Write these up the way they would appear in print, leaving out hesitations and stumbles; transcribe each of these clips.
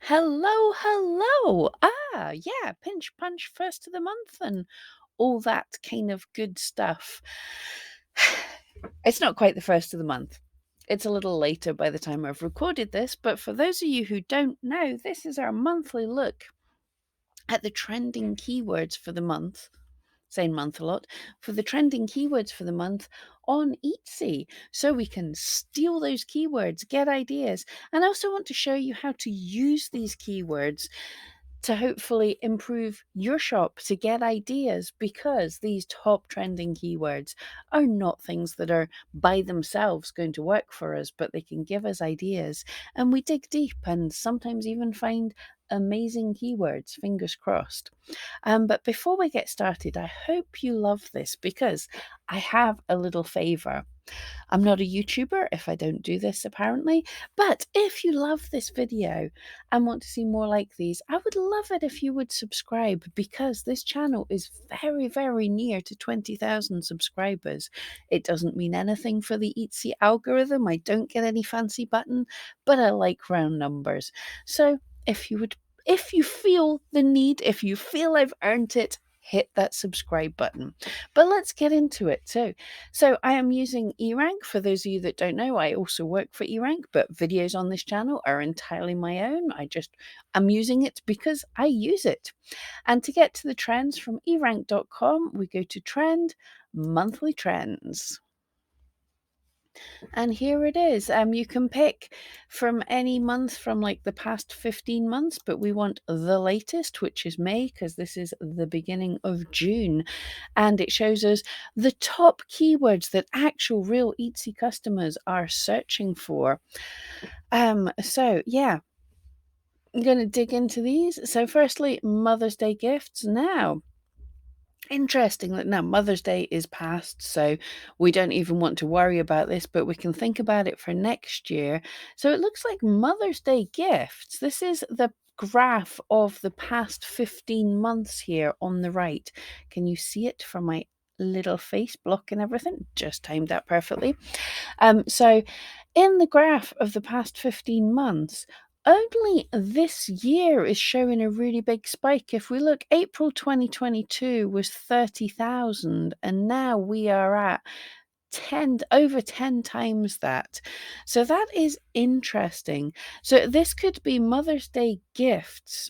Hello, hello. Yeah, pinch punch first of the month and all that kind of good stuff. It's not quite the first of the month. It's a little later by the time I've recorded this, but for those of you who don't know, this is our monthly look at the trending keywords for the month. Saying month a lot, for the trending keywords for the month on Etsy. So we can steal those keywords, get ideas, and I also want to show you how to use these keywords to hopefully improve your shop, to get ideas, because these top trending keywords are not things that are by themselves going to work for us, but they can give us ideas. And we dig deep and sometimes even find amazing keywords, fingers crossed. But before we get started, I hope you love this because I have a little favor. I'm not a YouTuber if I don't do this, apparently. But if you love this video and want to see more like these, I would love it if you would subscribe, because this channel is very, very near to 20,000 subscribers. It doesn't mean anything for the Etsy algorithm. I don't get any fancy button, but I like round numbers. So if you feel the need, if you feel I've earned it, hit that subscribe button. But let's get into it too. So I am using eRank. For those of you that don't know, I also work for eRank, but videos on this channel are entirely my own. I'm using it because I use it. And to get to the trends from erank.com, we go to trend, monthly trends. And here it is. You can pick from any month from like the past 15 months, but we want the latest, which is May, because this is the beginning of June. And it shows us the top keywords that actual real Etsy customers are searching for. So yeah, I'm going to dig into these. So firstly, Mother's Day gifts. Now, interesting that now Mother's Day is past, so we don't even want to worry about this, but we can think about it for next year. So it looks like Mother's Day gifts. This is the graph of the past 15 months here on the right. Can you see it from my little face blocking everything? Just timed that perfectly. So in the graph of the past 15 months, only this year is showing a really big spike. If we look, April 2022 was 30,000, and now we are at over 10 times that. So that is interesting. So this could be Mother's Day gifts,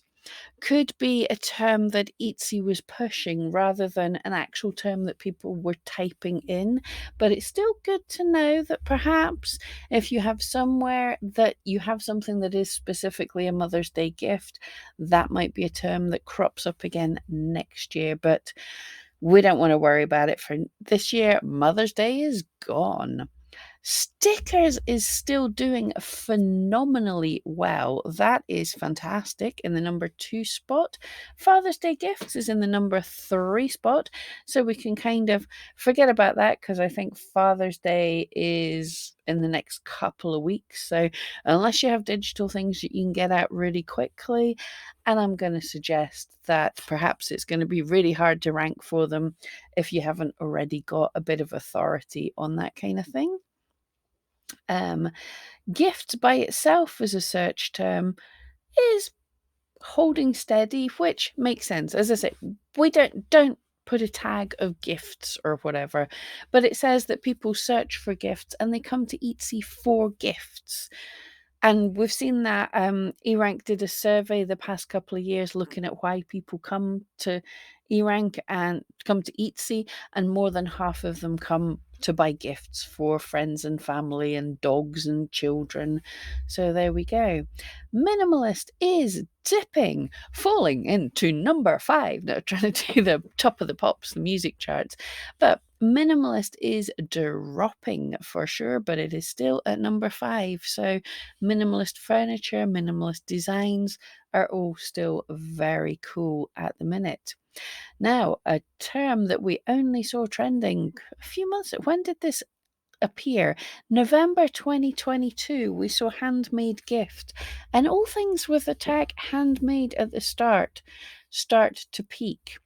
could be a term that Etsy was pushing rather than an actual term that people were typing in. But it's still good to know that perhaps if you have somewhere that you have something that is specifically a Mother's Day gift, that might be a term that crops up again next year. But we don't want to worry about it for this year. Mother's Day is gone. Stickers is still doing phenomenally well. That is fantastic in the number 2 spot. Father's Day gifts is in the number 3 spot. So we can kind of forget about that because I think Father's Day is in the next couple of weeks. So unless you have digital things you can get out really quickly, and I'm going to suggest that perhaps it's going to be really hard to rank for them if you haven't already got a bit of authority on that kind of thing. Gift by itself as a search term is holding steady, which makes sense. As I say, we don't put a tag of gifts or whatever, but it says that people search for gifts and they come to Etsy for gifts. And we've seen that eRank did a survey the past couple of years looking at why people come to eRank and come to Etsy, and more than half of them come to buy gifts for friends and family and dogs and children. So there we go. Minimalist is dipping, falling into number 5. No, trying to do the top of the pops, the music charts. But minimalist is dropping for sure, but it is still at number 5. So minimalist furniture, minimalist designs are all still very cool at the minute. Now, a term that we only saw trending a few months. When did this appear? November 2022, we saw handmade gift, and all things with the tag handmade at the start to peak.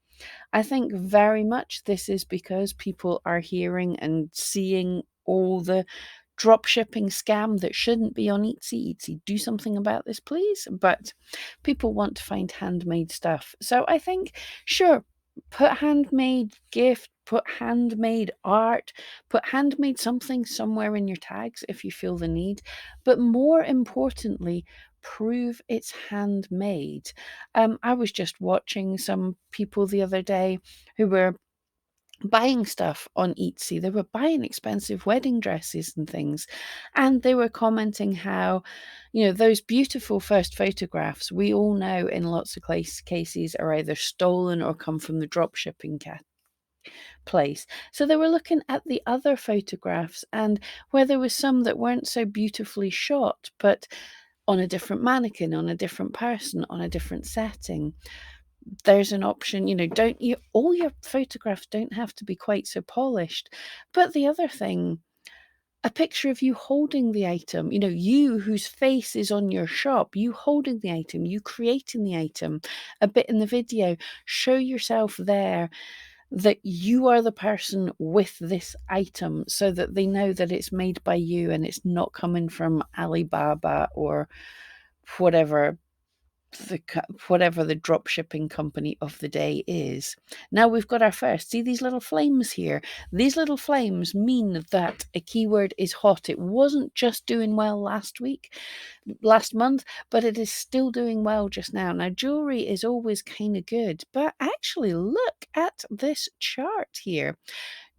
I think very much this is because people are hearing and seeing all the drop shipping scam that shouldn't be on Etsy. Etsy, do something about this, please. But people want to find handmade stuff. So I think, sure, put handmade gift, put handmade art, put handmade something somewhere in your tags if you feel the need. But more importantly, prove it's handmade. I was just watching some people the other day who were buying stuff on Etsy. They were buying expensive wedding dresses and things. And they were commenting how, those beautiful first photographs, we all know in lots of cases are either stolen or come from the drop shipping place. So they were looking at the other photographs, and where there was some that weren't so beautifully shot, but on a different mannequin, on a different person, on a different setting, there's an option, don't you, all your photographs don't have to be quite so polished. But the other thing, a picture of you holding the item, you whose face is on your shop, you holding the item, you creating the item, a bit in the video, show yourself there that you are the person with this item so that they know that it's made by you and it's not coming from Alibaba or whatever the drop shipping company of the day is. Now we've got our first. See these little flames here? These little flames mean that a keyword is hot. It wasn't just doing well last month, but it is still doing well just now. Now, jewelry is always kind of good, but actually look at this chart here.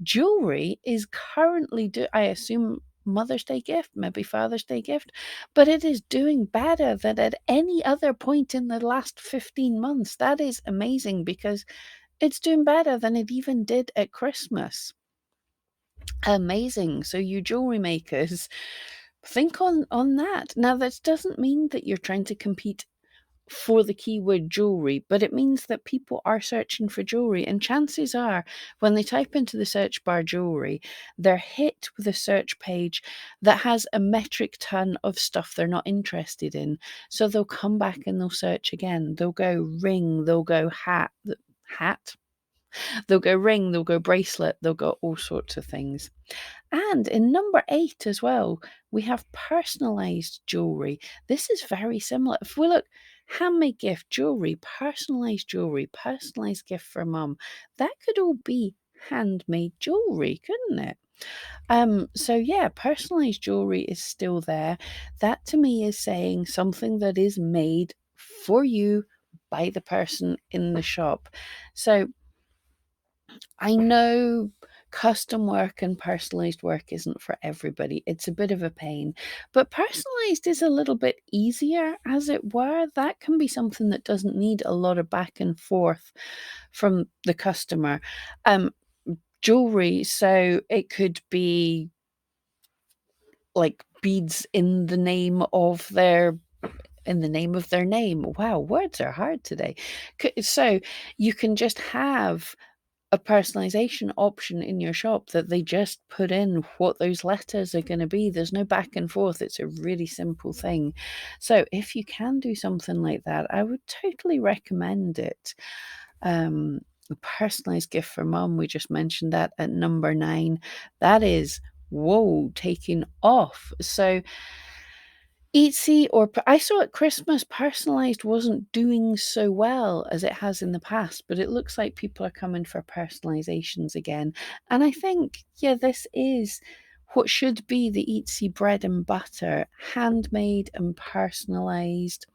Jewelry is currently, I assume, Mother's Day gift, maybe Father's Day gift, but it is doing better than at any other point in the last 15 months. That is amazing because it's doing better than it even did at Christmas. Amazing. So you jewelry makers, think on that. Now, that doesn't mean that you're trying to compete for the keyword jewelry, but it means that people are searching for jewelry, and chances are when they type into the search bar jewelry, they're hit with a search page that has a metric ton of stuff they're not interested in. So they'll come back and they'll search again. They'll go ring, they'll go hat, they'll go ring, they'll go bracelet, they'll go all sorts of things. And in number 8 as well, we have personalized jewelry. This is very similar. If we look, handmade gift, jewelry, personalized gift for mum, that could all be handmade jewelry, couldn't it? So yeah, personalized jewelry is still there. That to me is saying something that is made for you by the person in the shop. So I know custom work and personalized work isn't for everybody. It's a bit of a pain, but personalized is a little bit easier, as it were. That can be something that doesn't need a lot of back and forth from the customer. Jewelry, so it could be like beads in the name of their name. Wow, words are hard today. So you can just have a personalization option in your shop that they just put in what those letters are going to be. There's no back and forth. It's a really simple thing. So if you can do something like that, I would totally recommend it. A personalized gift for mum, we just mentioned that at number 9. That is, whoa, taking off. So Etsy, or I saw at Christmas, personalized wasn't doing so well as it has in the past, but it looks like people are coming for personalizations again. And I think, yeah, this is what should be the Etsy bread and butter, handmade and personalized,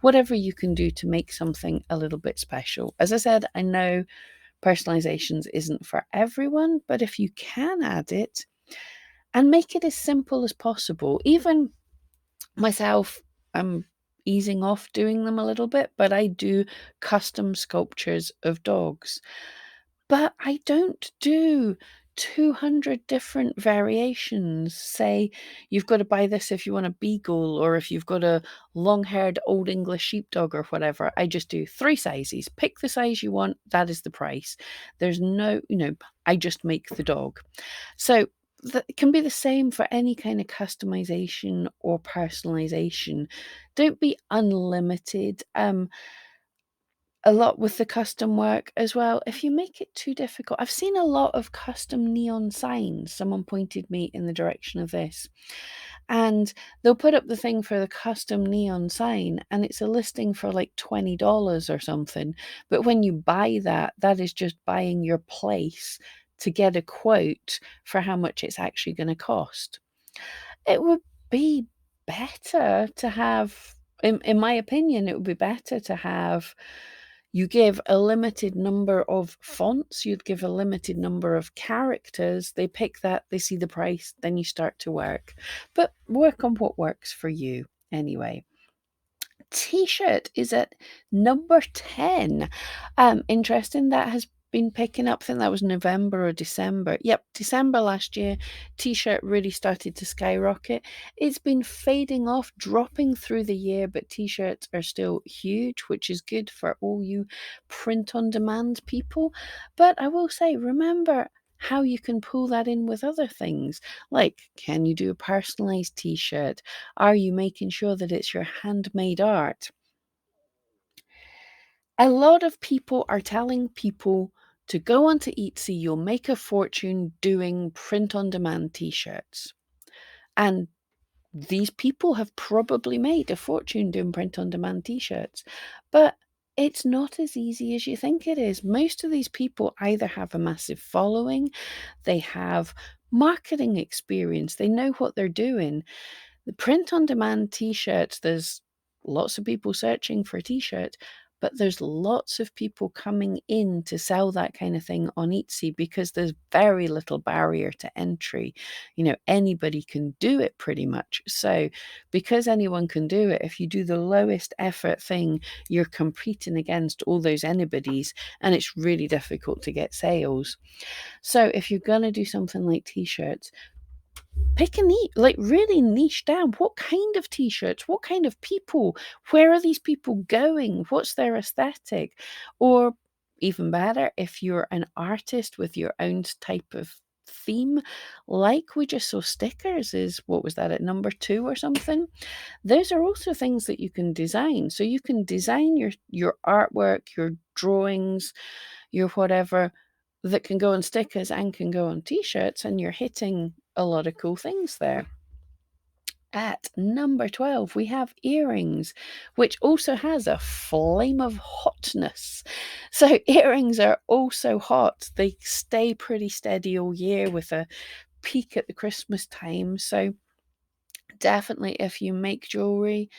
whatever you can do to make something a little bit special. As I said, I know personalizations isn't for everyone, but if you can add it and make it as simple as possible, even myself, I'm easing off doing them a little bit, but I do custom sculptures of dogs. But I don't do 200 different variations. Say you've got to buy this if you want a beagle, or if you've got a long-haired Old English sheepdog or whatever. I just do 3 sizes. Pick the size you want, that is the price. There's no, I just make the dog. So it can be the same for any kind of customization or personalization. Don't be unlimited. A lot with the custom work as well. If you make it too difficult, I've seen a lot of custom neon signs. Someone pointed me in the direction of this. And they'll put up the thing for the custom neon sign, and it's a listing for like $20 or something. But when you buy that, that is just buying your place to get a quote for how much it's actually going to cost. It would be better to have, in my opinion, it would be better to have, you give a limited number of fonts, you'd give a limited number of characters, they pick that, they see the price, then you start to work. But work on what works for you anyway. T-shirt is at number 10. Interesting, that has been picking up. I think that was November or December. Yep, December last year, T-shirt really started to skyrocket. It's been fading off, dropping through the year, but T-shirts are still huge, which is good for all you print-on-demand people. But I will say, remember how you can pull that in with other things. Like, can you do a personalized T-shirt? Are you making sure that it's your handmade art? A lot of people are telling people to go onto Etsy, you'll make a fortune doing print on demand T-shirts. And these people have probably made a fortune doing print on demand T-shirts. But it's not as easy as you think it is. Most of these people either have a massive following, they have marketing experience, they know what they're doing. The print on demand T-shirts, there's lots of people searching for a T-shirt, but there's lots of people coming in to sell that kind of thing on Etsy because there's very little barrier to entry. You know, anybody can do it pretty much. So because anyone can do it, if you do the lowest effort thing, you're competing against all those anybody's, and it's really difficult to get sales. So if you're going to do something like T-shirts, pick a niche, like really niche down. What kind of T-shirts? What kind of people? Where are these people going? What's their aesthetic? Or even better, if you're an artist with your own type of theme, like we just saw stickers is, what was that, at number 2 or something? Those are also things that you can design. So you can design your artwork, your drawings, your whatever, that can go on stickers and can go on T-shirts, and you're hitting a lot of cool things there. At number 12, we have earrings, which also has a flame of hotness. So earrings are also hot. They stay pretty steady all year with a peak at the Christmas time. So definitely, if you make jewelry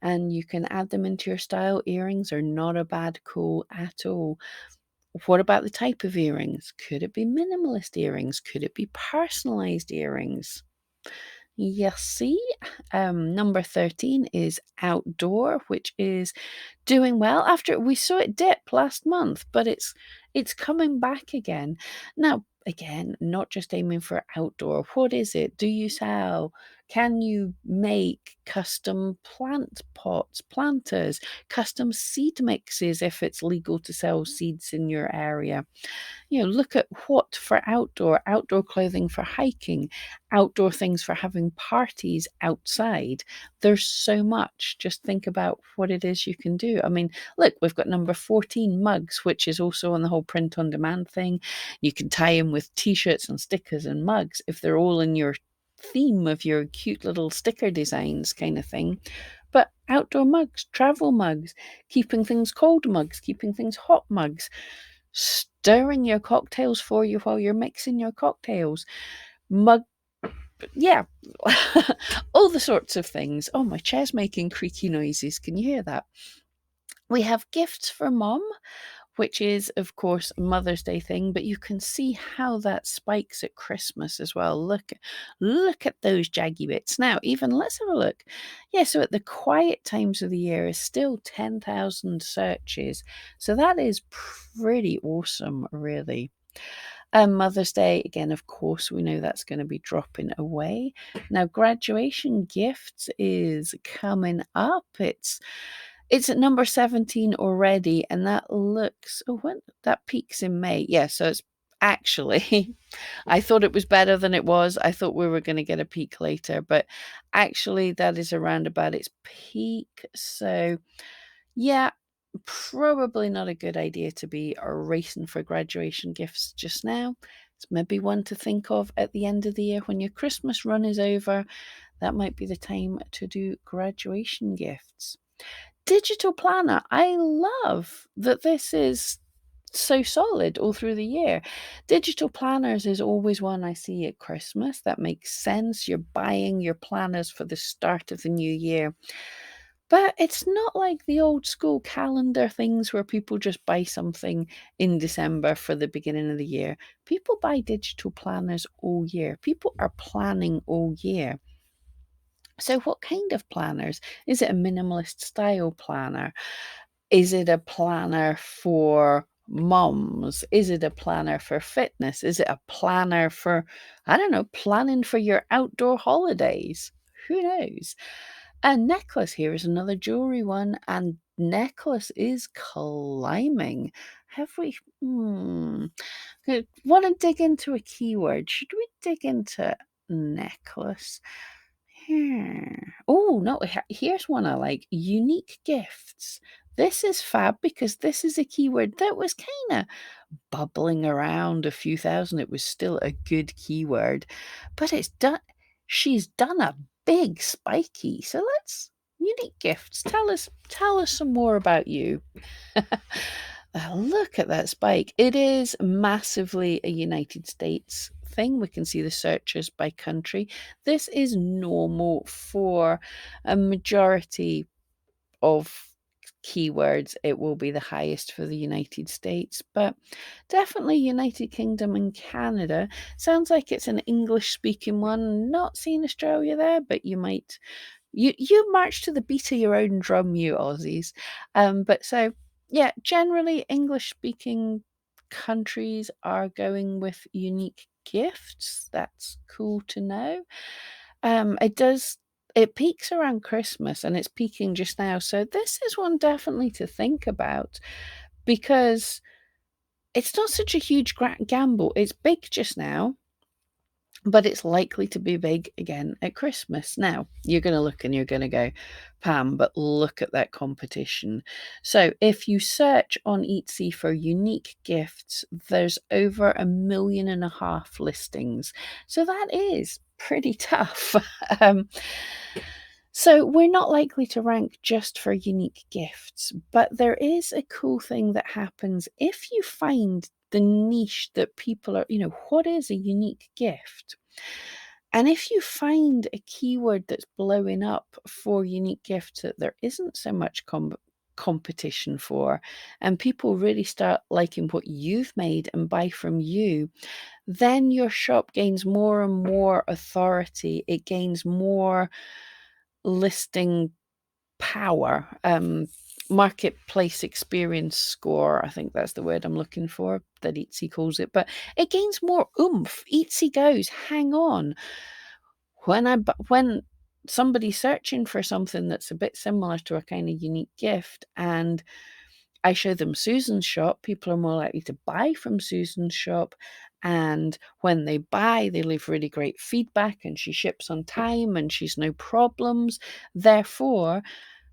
and you can add them into your style, earrings are not a bad call at all. What about the type of earrings? Could it be minimalist earrings? Could it be personalized earrings? You see, number 13 is outdoor, which is doing well after we saw it dip last month, but it's coming back again. Now, again, not just aiming for outdoor. What is it? Do you sell? Can you make custom plant pots, planters, custom seed mixes if it's legal to sell seeds in your area? You know, look at what for outdoor clothing for hiking, outdoor things for having parties outside. There's so much. Just think about what it is you can do. I mean, look, we've got number 14, mugs, which is also on the whole print on demand thing. You can tie in with T-shirts and stickers and mugs if they're all in your theme of your cute little sticker designs kind of thing. But outdoor mugs, travel mugs, keeping things cold mugs, keeping things hot mugs, stirring your cocktails for you while you're mixing your cocktails, mug, yeah, all the sorts of things. Oh, my chair's making creaky noises. Can you hear that? We have gifts for mom, which is, of course, a Mother's Day thing, but you can see how that spikes at Christmas as well. Look at those jaggy bits. Now, even let's have a look. Yeah, so at the quiet times of the year is still 10,000 searches. So that is pretty awesome, really. Mother's Day, again, of course, we know that's going to be dropping away. Now, graduation gifts is coming up. It's at number 17 already, and that looks, oh, when that peaks in May. Yeah, so it's actually, I thought it was better than it was. I thought we were going to get a peak later, but actually that is around about its peak. So yeah, probably not a good idea to be racing for graduation gifts just now. It's maybe one to think of at the end of the year when your Christmas run is over. That might be the time to do graduation gifts. Digital planner. I love that this is so solid all through the year. Digital planners is always one I see at Christmas. That makes sense. You're buying your planners for the start of the new year. But it's not like the old school calendar things where people just buy something in December for the beginning of the year. People buy digital planners all year. People are planning all year. So, what kind of planners? Is it a minimalist style planner? Is it a planner for moms? Is it a planner for fitness? Is it a planner for, I don't know, planning for your outdoor holidays? Who knows? A necklace. Here is another jewelry one, and necklace is climbing. Have we? Want to dig into a keyword? Should we dig into necklace? Oh, no, here's one I like. Unique gifts. This is fab because this is a keyword that was kind of bubbling around a few thousand. It was still a good keyword, but it's done. She's done a big spiky. So let's unique gifts. Tell us some more about you. Look at that spike. It is massively a United States thing. We can see the searches by country. This is normal for a majority of keywords. It will be the highest for the United States, but definitely United Kingdom and Canada. Sounds like it's an English speaking one. Not seeing Australia there, but you might. You march to the beat of your own drum, you Aussies. But so yeah, generally English speaking countries are going with unique gifts. That's cool to know. It peaks around Christmas and it's peaking just now. So this is one definitely to think about because it's not such a huge gamble. It's big just now, but it's likely to be big again at Christmas. Now, you're going to look and you're going to go, Pam, but look at that competition. So if you search on Etsy for unique gifts, there's over 1.5 million listings. So that is pretty tough. So we're not likely to rank just for unique gifts, but there is a cool thing that happens if you find the niche that people are, what is a unique gift? And if you find a keyword that's blowing up for unique gifts that there isn't so much competition for, and people really start liking what you've made and buy from you, then your shop gains more and more authority. It gains more listing power, marketplace experience score. I think that's the word I'm looking for, that Etsy calls it, but it gains more oomph. Etsy goes, hang on. When somebody's searching for something that's a bit similar to a kind of unique gift, and I show them Susan's shop, people are more likely to buy from Susan's shop. And when they buy, they leave really great feedback and she ships on time and she's no problems. Therefore,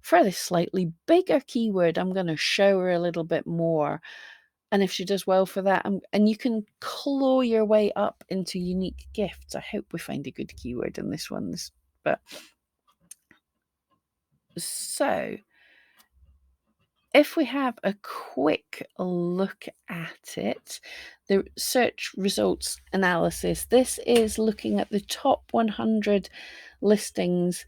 for this slightly bigger keyword, I'm going to show her a little bit more. And if she does well for that, and you can claw your way up into unique gifts. I hope we find a good keyword in this one. But so if we have a quick look at it, the search results analysis, this is looking at the top 100 listings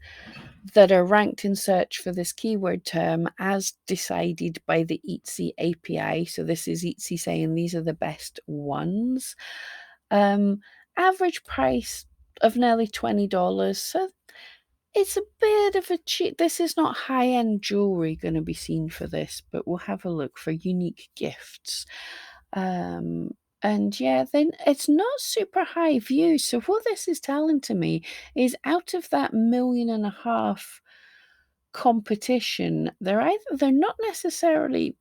that are ranked in search for this keyword term as decided by the Etsy API. So this is Etsy saying these are the best ones. Average price of nearly $20. So it's a bit of a cheap. This is not high-end jewelry going to be seen for this, but we'll have a look for unique gifts. And yeah, then it's not super high views. So what this is telling to me is out of that 1.5 million competition, they're not necessarily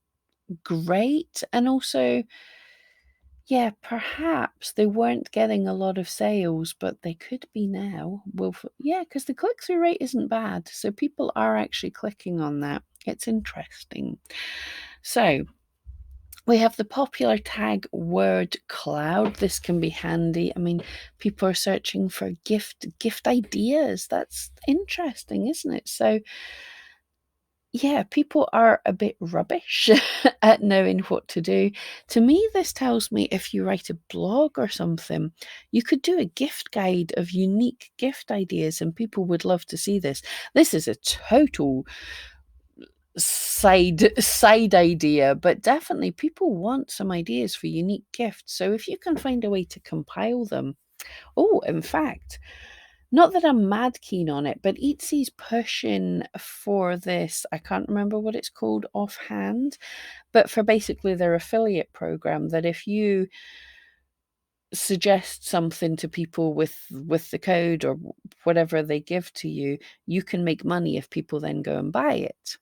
great, and also, yeah, perhaps they weren't getting a lot of sales, but they could be now. Well, yeah, because the click-through rate isn't bad, so people are actually clicking on that. It's interesting. So we have the popular tag word cloud. This can be handy. I mean, people are searching for gift ideas. That's interesting, isn't it? So yeah, people are a bit rubbish at knowing what to do. To me, this tells me if you write a blog or something, you could do a gift guide of unique gift ideas, and people would love to see this. This is a total side idea, but definitely people want some ideas for unique gifts. So if you can find a way to compile them. Oh, in fact, not that I'm mad keen on it, but Etsy's pushing for this. I can't remember what it's called offhand, but for basically their affiliate program, that if you suggest something to people with the code or whatever they give to you, you can make money if people then go and buy it.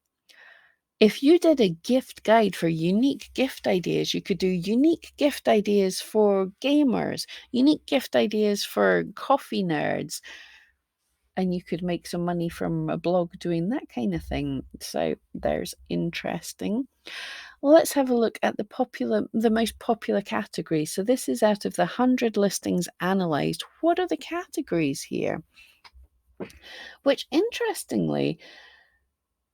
If you did a gift guide for unique gift ideas, you could do unique gift ideas for gamers, unique gift ideas for coffee nerds, and you could make some money from a blog doing that kind of thing. So there's interesting. Well, let's have a look at the most popular categories. So this is out of the 100 listings analyzed. What are the categories here? Which interestingly,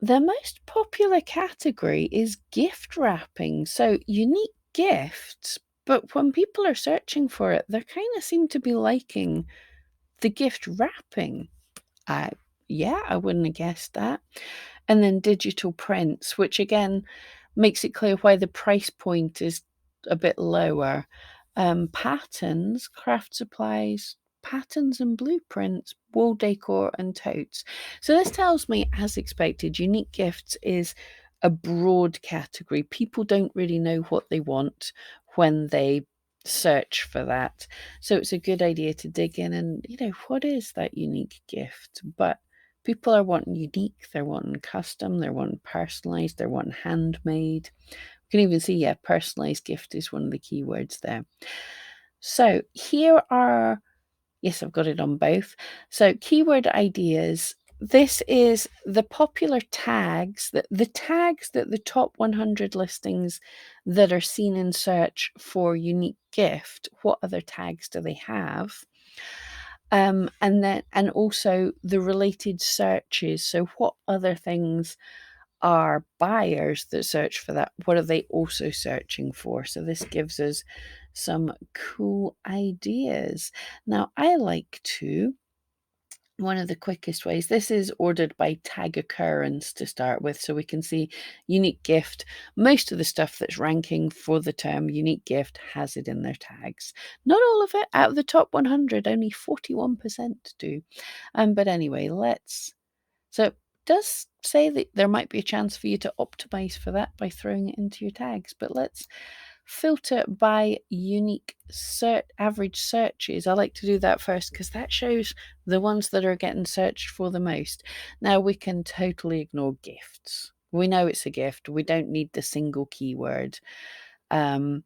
the most popular category is gift wrapping. So unique gifts, but when people are searching for it, they kind of seem to be liking the gift wrapping. I Yeah, I wouldn't have guessed that. And then digital prints, which again makes it clear why the price point is a bit lower. Patterns, craft supplies, patterns and blueprints, wall decor, and totes. So this tells me, as expected, unique gifts is a broad category. People don't really know what they want when they search for that. So it's a good idea to dig in and, what is that unique gift? But people are wanting unique, they're wanting custom, they're wanting personalized, they're wanting handmade. You can even see, yeah, personalized gift is one of the keywords there. So here are, yes, I've got it on both. So keyword ideas. This is the popular tags, the tags that the top 100 listings that are seen in search for unique gift. What other tags do they have? And also the related searches. So what other things are buyers that search for that? What are they also searching for? So this gives us some cool ideas. Now I like to, one of the quickest ways, this is ordered by tag occurrence to start with, so we can see unique gift. Most of the stuff that's ranking for the term unique gift has it in their tags. Not all of it. Out of the top 100, only 41% do. But anyway, so it does say that there might be a chance for you to optimize for that by throwing it into your tags, but let's filter by unique average searches. I like to do that first because that shows the ones that are getting searched for the most. Now we can totally ignore gifts. We know it's a gift. We don't need the single keyword. And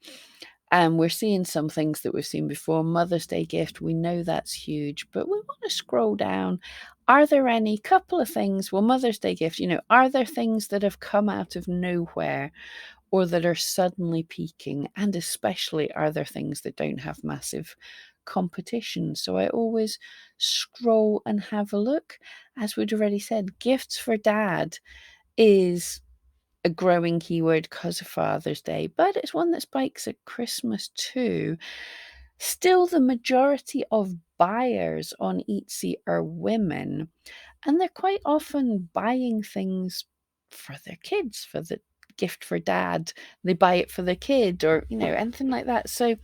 we're seeing some things that we've seen before. Mother's Day gift, we know that's huge, but we want to scroll down. Are there any couple of things? Well, Mother's Day gift, are there things that have come out of nowhere or that are suddenly peaking? And especially, are there things that don't have massive competition? So I always scroll and have a look. As we'd already said, gifts for dad is a growing keyword because of Father's Day, but it's one that spikes at Christmas too. Still, the majority of buyers on Etsy are women, and they're quite often buying things for their kids, for the gift for dad. They buy it for their kid or, anything like that. So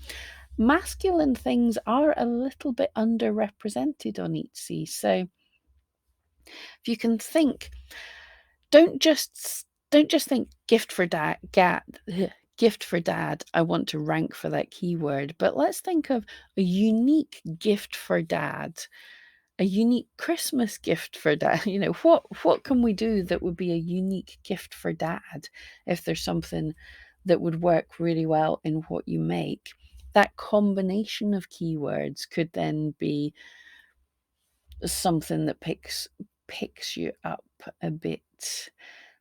masculine things are a little bit underrepresented on Etsy. So if you can think, don't just think gift for dad, gift for dad, I want to rank for that keyword, but let's think of a unique gift for dad, a unique Christmas gift for dad. What can we do that would be a unique gift for dad? If there's something that would work really well in what you make, that combination of keywords could then be something that picks you up a bit.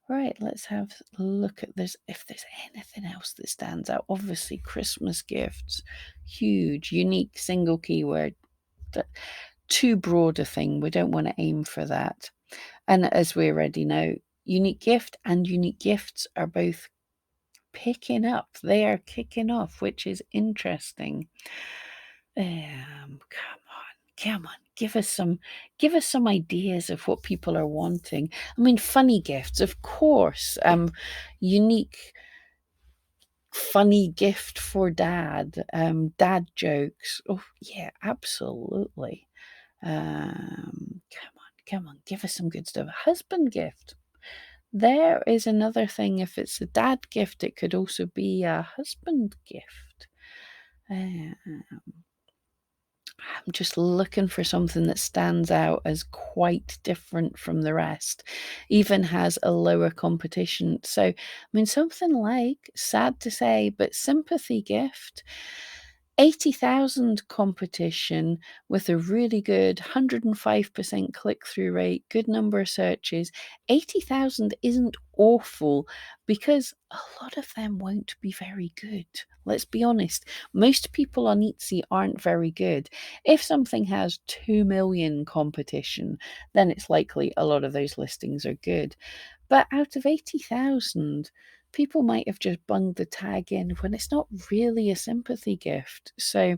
Right, let's have a look at this. If there's anything else that stands out, obviously Christmas gifts, huge, unique, single keyword. Too broad a thing. We don't want to aim for that. And as we already know, unique gift and unique gifts are both picking up. They are kicking off, which is interesting. Come on, give us some ideas of what people are wanting. I mean, funny gifts, of course. Unique funny gift for dad. Dad jokes. Oh yeah, absolutely. Come on, give us some good stuff. Husband gift. There is another thing. If it's a dad gift, it could also be a husband gift. Um, I'm just looking for something that stands out as quite different from the rest, even has a lower competition. So, I mean, something like, sad to say, but sympathy gift. 80,000 competition with a really good 105% click through rate, good number of searches. 80,000 isn't awful because a lot of them won't be very good. Let's be honest. Most people on Etsy aren't very good. If something has 2 million competition, then it's likely a lot of those listings are good. But out of 80,000, people might have just bunged the tag in when it's not really a sympathy gift. So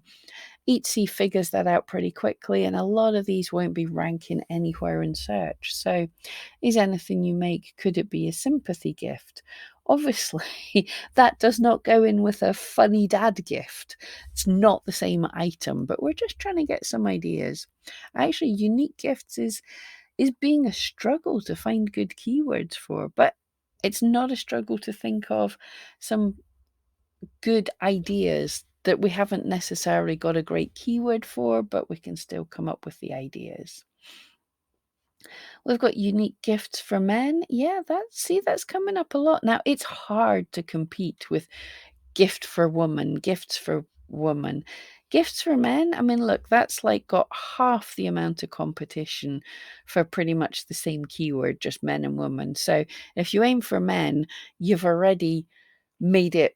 Etsy figures that out pretty quickly, and a lot of these won't be ranking anywhere in search. So, is anything you make, could it be a sympathy gift? Obviously, that does not go in with a funny dad gift. It's not the same item, but we're just trying to get some ideas. Actually, unique gifts is being a struggle to find good keywords for, but it's not a struggle to think of some good ideas that we haven't necessarily got a great keyword for, but we can still come up with the ideas. We've got unique gifts for men. Yeah, that's coming up a lot. Now, it's hard to compete with gift for woman, gifts for woman. Gifts for men, I mean, look, that's like got half the amount of competition for pretty much the same keyword, just men and women. So if you aim for men, you've already made it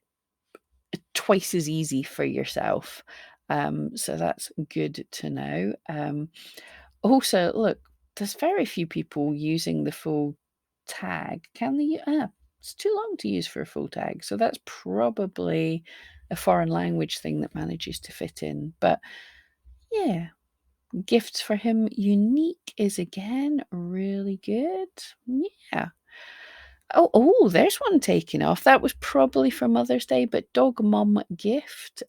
twice as easy for yourself. So that's good to know. Also, look, there's very few people using the full tag. Can they? It's too long to use for a full tag. So that's probably a foreign language thing that manages to fit in. But yeah, gifts for him unique is again really good. Yeah. Oh, there's one taken off. That was probably for Mother's Day, but dog mom gift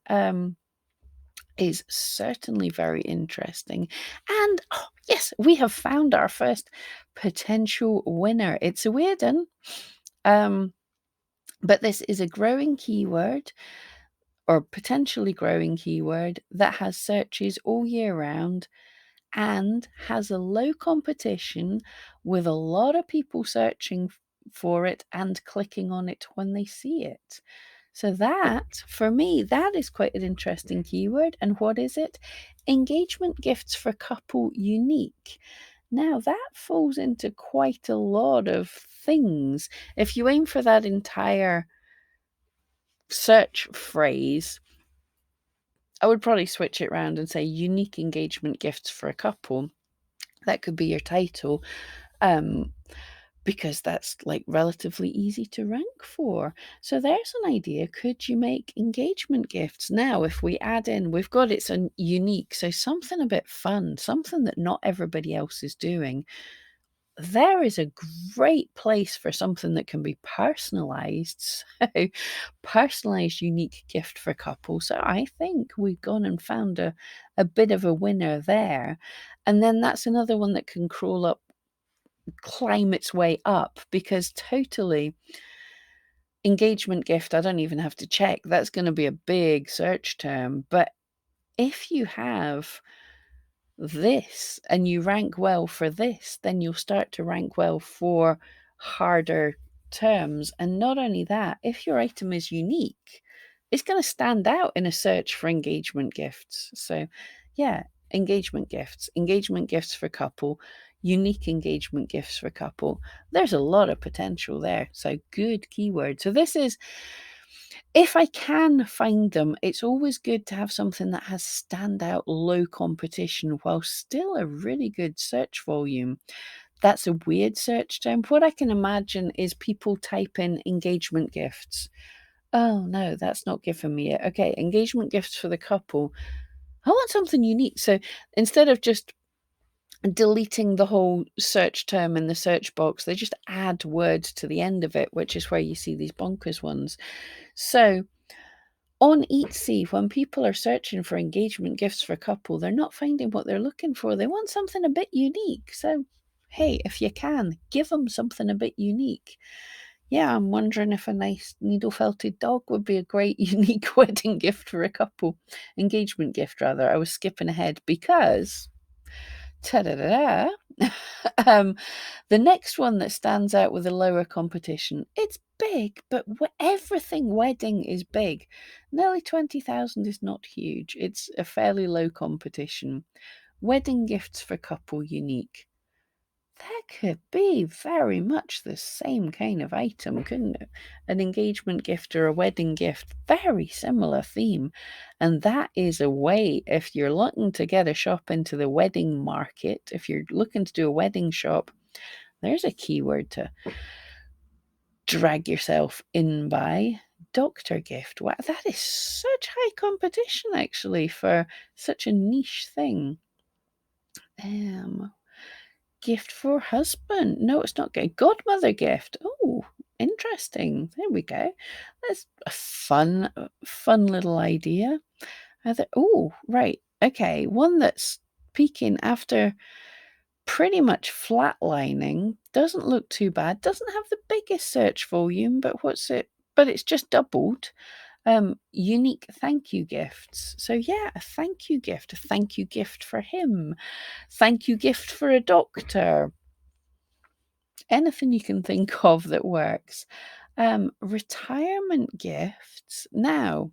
is certainly very interesting. And oh, yes, we have found our first potential winner. It's a weird one, but this is a growing keyword or potentially growing keyword that has searches all year round and has a low competition with a lot of people searching for it and clicking on it when they see it. So that, for me, that is quite an interesting keyword. And what is it? Engagement gifts for couple unique. Now that falls into quite a lot of things. If you aim for that entire search phrase, I would probably switch it around and say unique engagement gifts for a couple. That could be your title. Because that's like relatively easy to rank for. So there's an idea. Could you make engagement gifts? Now, if we add in, we've got it's a unique, so something a bit fun, something that not everybody else is doing. There is a great place for something that can be personalized. So, personalized unique gift for couples. So, I think we've gone and found a bit of a winner there. And then that's another one that can climb its way up because totally engagement gift, I don't even have to check. That's going to be a big search term. But if you have this and you rank well for this, then you'll start to rank well for harder terms. And not only that, if your item is unique, it's going to stand out in a search for engagement gifts. So, yeah, engagement gifts for couple, unique engagement gifts for couple. There's a lot of potential there. So good keyword. So this is, if I can find them, it's always good to have something that has standout low competition while still a really good search volume. That's a weird search term. What I can imagine is people type in engagement gifts. Oh no, that's not giving me it. Okay, engagement gifts for the couple. I want something unique. So instead of just deleting the whole search term in the search box, they just add words to the end of it, which is where you see these bonkers ones. So on Etsy, when people are searching for engagement gifts for a couple, they're not finding what they're looking for. They want something a bit unique. So, hey, if you can, give them something a bit unique. Yeah, I'm wondering if a nice needle-felted dog would be a great unique wedding gift for a couple. Engagement gift, rather. I was skipping ahead because ta-da-da-da. The next one that stands out with a lower competition, it's big, but everything wedding is big. Nearly 20,000 is not huge. It's a fairly low competition. Wedding gifts for couple unique. That could be very much the same kind of item, couldn't it? An engagement gift or a wedding gift, very similar theme. And that is a way, if you're looking to get a shop into the wedding market, if you're looking to do a wedding shop, there's a keyword to drag yourself in by. Doctor gift. Wow, that is such high competition, actually, for such a niche thing. Gift for husband. No, it's not good. Godmother gift. Oh, interesting. There we go. That's a fun little idea. Oh, right. Okay. One that's peaking after pretty much flatlining. Doesn't look too bad. Doesn't have the biggest search volume, but but it's just doubled. Unique thank you gifts. So yeah, a thank you gift for him. Thank you gift for a doctor. Anything you can think of that works. Retirement gifts. Now,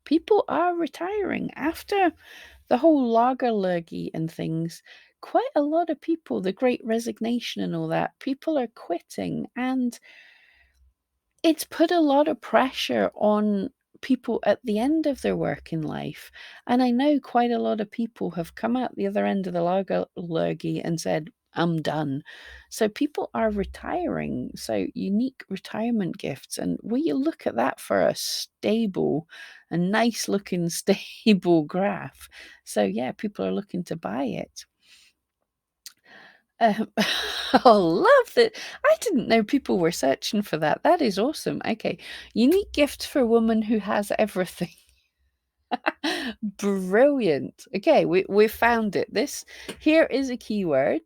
people are retiring after the whole Lagerlurgy and things. Quite a lot of people, the Great Resignation and all that, people are quitting, and it's put a lot of pressure on people at the end of their working life. And I know quite a lot of people have come out the other end of the Lagerlurgy and said, I'm done. So people are retiring. So unique retirement gifts. And will you look at that for a nice looking stable graph? So yeah, people are looking to buy it. Oh, love that. I didn't know people were searching for that. That is awesome. Okay. Unique gifts for a woman who has everything. Brilliant. Okay, we found it. Here is a keyword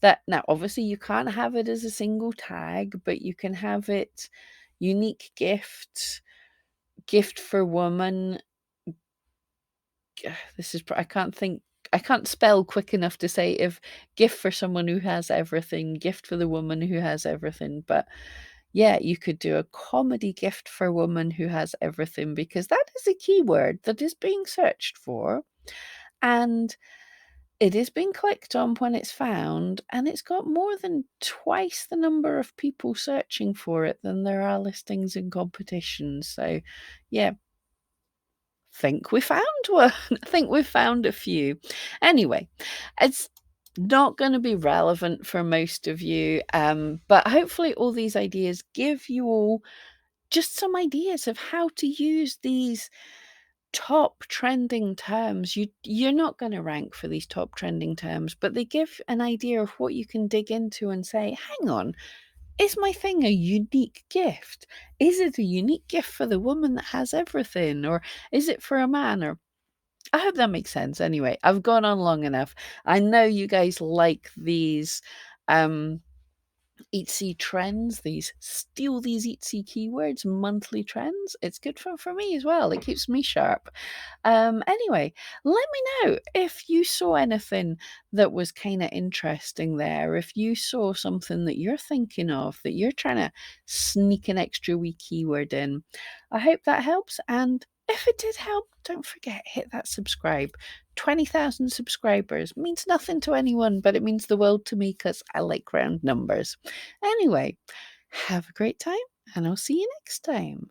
that now obviously you can't have it as a single tag, but you can have it unique gift for woman. I can't spell quick enough to say if gift for someone who has everything, gift for the woman who has everything. But yeah, you could do a comedy gift for a woman who has everything, because that is a keyword that is being searched for. And it is being clicked on when it's found, and it's got more than twice the number of people searching for it than there are listings in competition. So yeah, think we found one. I think we found a few. Anyway, it's not going to be relevant for most of you, but hopefully all these ideas give you all just some ideas of how to use these top trending terms. You're not going to rank for these top trending terms, but they give an idea of what you can dig into and say, hang on, is my thing a unique gift? Is it a unique gift for the woman that has everything? Or is it for a man? Or I hope that makes sense. Anyway, I've gone on long enough. I know you guys like these Etsy trends, steal these Etsy keywords, monthly trends. It's good for me as well. It keeps me sharp. Anyway, let me know if you saw anything that was kind of interesting there. If you saw something that you're thinking of, that you're trying to sneak an extra wee keyword in. I hope that helps, and If it did help, don't forget, hit that subscribe. 20,000 subscribers means nothing to anyone, but it means the world to me because I like round numbers. Anyway, have a great time, and I'll see you next time.